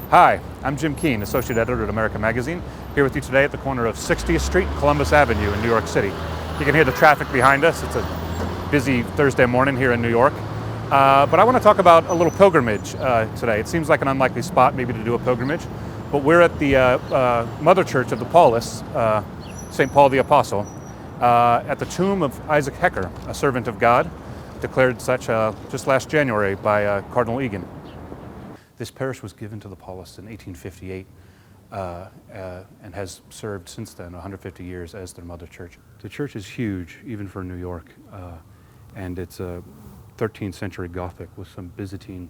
Hi, I'm Jim Keane, Associate Editor at America Magazine, here with you today at the corner of 60th Street and Columbus Avenue in New York City. You can hear the traffic behind us. It's a busy Thursday morning here in New York. But I want to talk about a little pilgrimage today. It seems like an unlikely spot maybe to do a pilgrimage, but we're at the Mother Church of the Paulists, St. Paul the Apostle, at the tomb of Isaac Hecker, a servant of God, declared such just last January by Cardinal Egan. This parish was given to the Paulists in 1858 and has served since then 150 years as their mother church. The church is huge, even for New York, and it's a 13th century Gothic with some Byzantine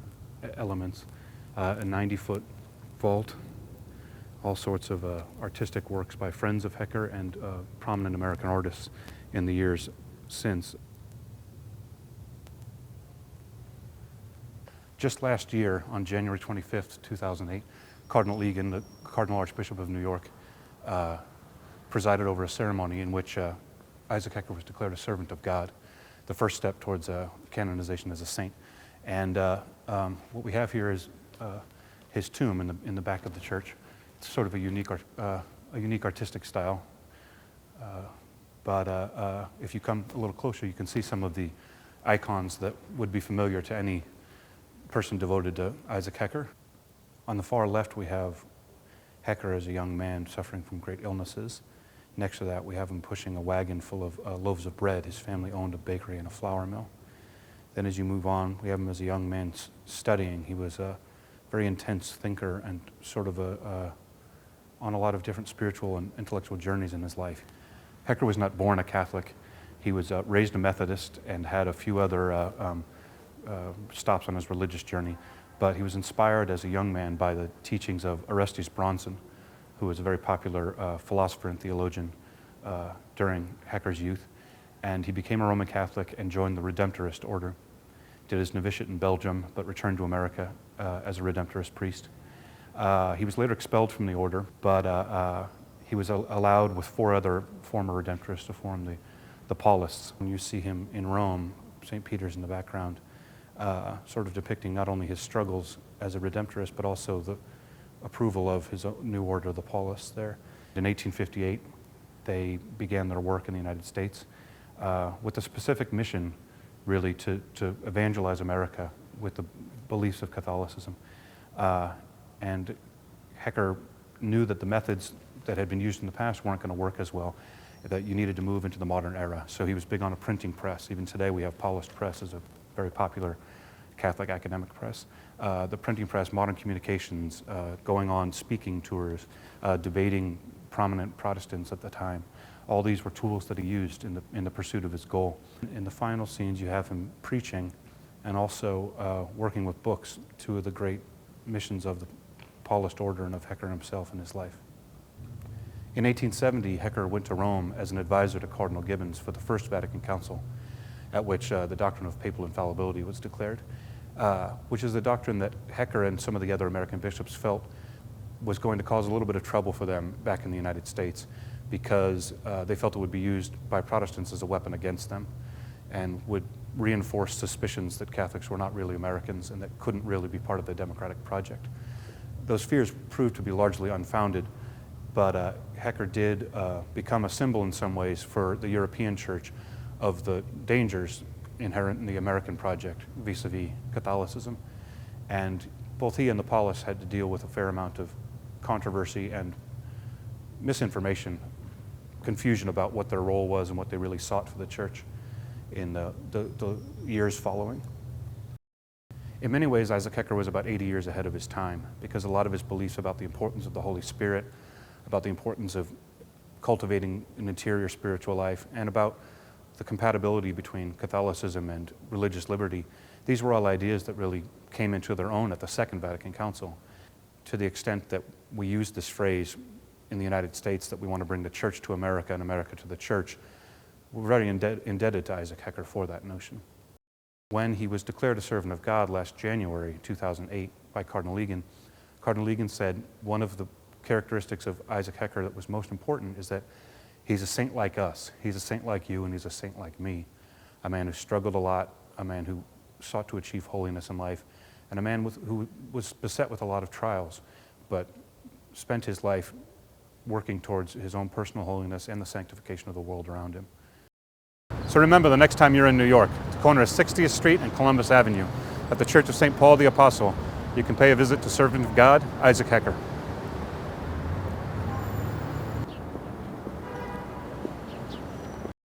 elements, a 90-foot vault, all sorts of artistic works by friends of Hecker and prominent American artists in the years since. Just last year, on January 25th, 2008, Cardinal Egan, the Cardinal Archbishop of New York, presided over a ceremony in which Isaac Hecker was declared a servant of God, the first step towards canonization as a saint. And what we have here is his tomb in the back of the church. It's sort of a unique artistic style. But if you come a little closer, you can see some of the icons that would be familiar to any person devoted to Isaac Hecker. On the far left, we have Hecker as a young man suffering from great illnesses. Next to that, we have him pushing a wagon full of loaves of bread. His family owned a bakery and a flour mill. Then as you move on, we have him as a young man studying. He was a very intense thinker and sort of on a lot of different spiritual and intellectual journeys in his life. Hecker was not born a Catholic. He was raised a Methodist and had a few other stops on his religious journey, but he was inspired as a young man by the teachings of Orestes Bronson, who was a very popular philosopher and theologian during Hecker's youth, and he became a Roman Catholic and joined the Redemptorist order. Did his novitiate in Belgium, but returned to America as a Redemptorist priest. He was later expelled from the order, but he was allowed with 4 other former Redemptorists to form the Paulists. When you see him in Rome, St. Peter's in the background, sort of depicting not only his struggles as a Redemptorist, but also the approval of his new order, the Paulists there. In 1858, they began their work in the United States with a specific mission, really, to evangelize America with the beliefs of Catholicism. And Hecker knew that the methods that had been used in the past weren't going to work as well, that you needed to move into the modern era. So he was big on a printing press. Even today, we have Paulist Press as a very popular Catholic academic press. The printing press, modern communications, going on speaking tours, debating prominent Protestants at the time. All these were tools that he used in the pursuit of his goal. In the final scenes, you have him preaching and also working with books, 2 of the great missions of the Paulist order and of Hecker himself in his life. In 1870, Hecker went to Rome as an advisor to Cardinal Gibbons for the First Vatican Council, at which the doctrine of papal infallibility was declared, which is a doctrine that Hecker and some of the other American bishops felt was going to cause a little bit of trouble for them back in the United States, because they felt it would be used by Protestants as a weapon against them and would reinforce suspicions that Catholics were not really Americans and that couldn't really be part of the democratic project. Those fears proved to be largely unfounded, but Hecker did become a symbol in some ways for the European Church of the dangers inherent in the American project vis-a-vis Catholicism. And both he and the Paulists had to deal with a fair amount of controversy and misinformation, confusion about what their role was and what they really sought for the church in the years following. In many ways, Isaac Hecker was about 80 years ahead of his time, because a lot of his beliefs about the importance of the Holy Spirit, about the importance of cultivating an interior spiritual life, and about the compatibility between Catholicism and religious liberty, these were all ideas that really came into their own at the Second Vatican Council. To the extent that we use this phrase in the United States that we want to bring the church to America and America to the church, we're very indebted to Isaac Hecker for that notion. When he was declared a servant of God last January 2008 by Cardinal Egan said one of the characteristics of Isaac Hecker that was most important is that he's a saint like us, he's a saint like you, and he's a saint like me. A man who struggled a lot, a man who sought to achieve holiness in life, and a man who was beset with a lot of trials, but spent his life working towards his own personal holiness and the sanctification of the world around him. So remember, the next time you're in New York, at the corner of 60th Street and Columbus Avenue, at the Church of St. Paul the Apostle, you can pay a visit to servant of God, Isaac Hecker.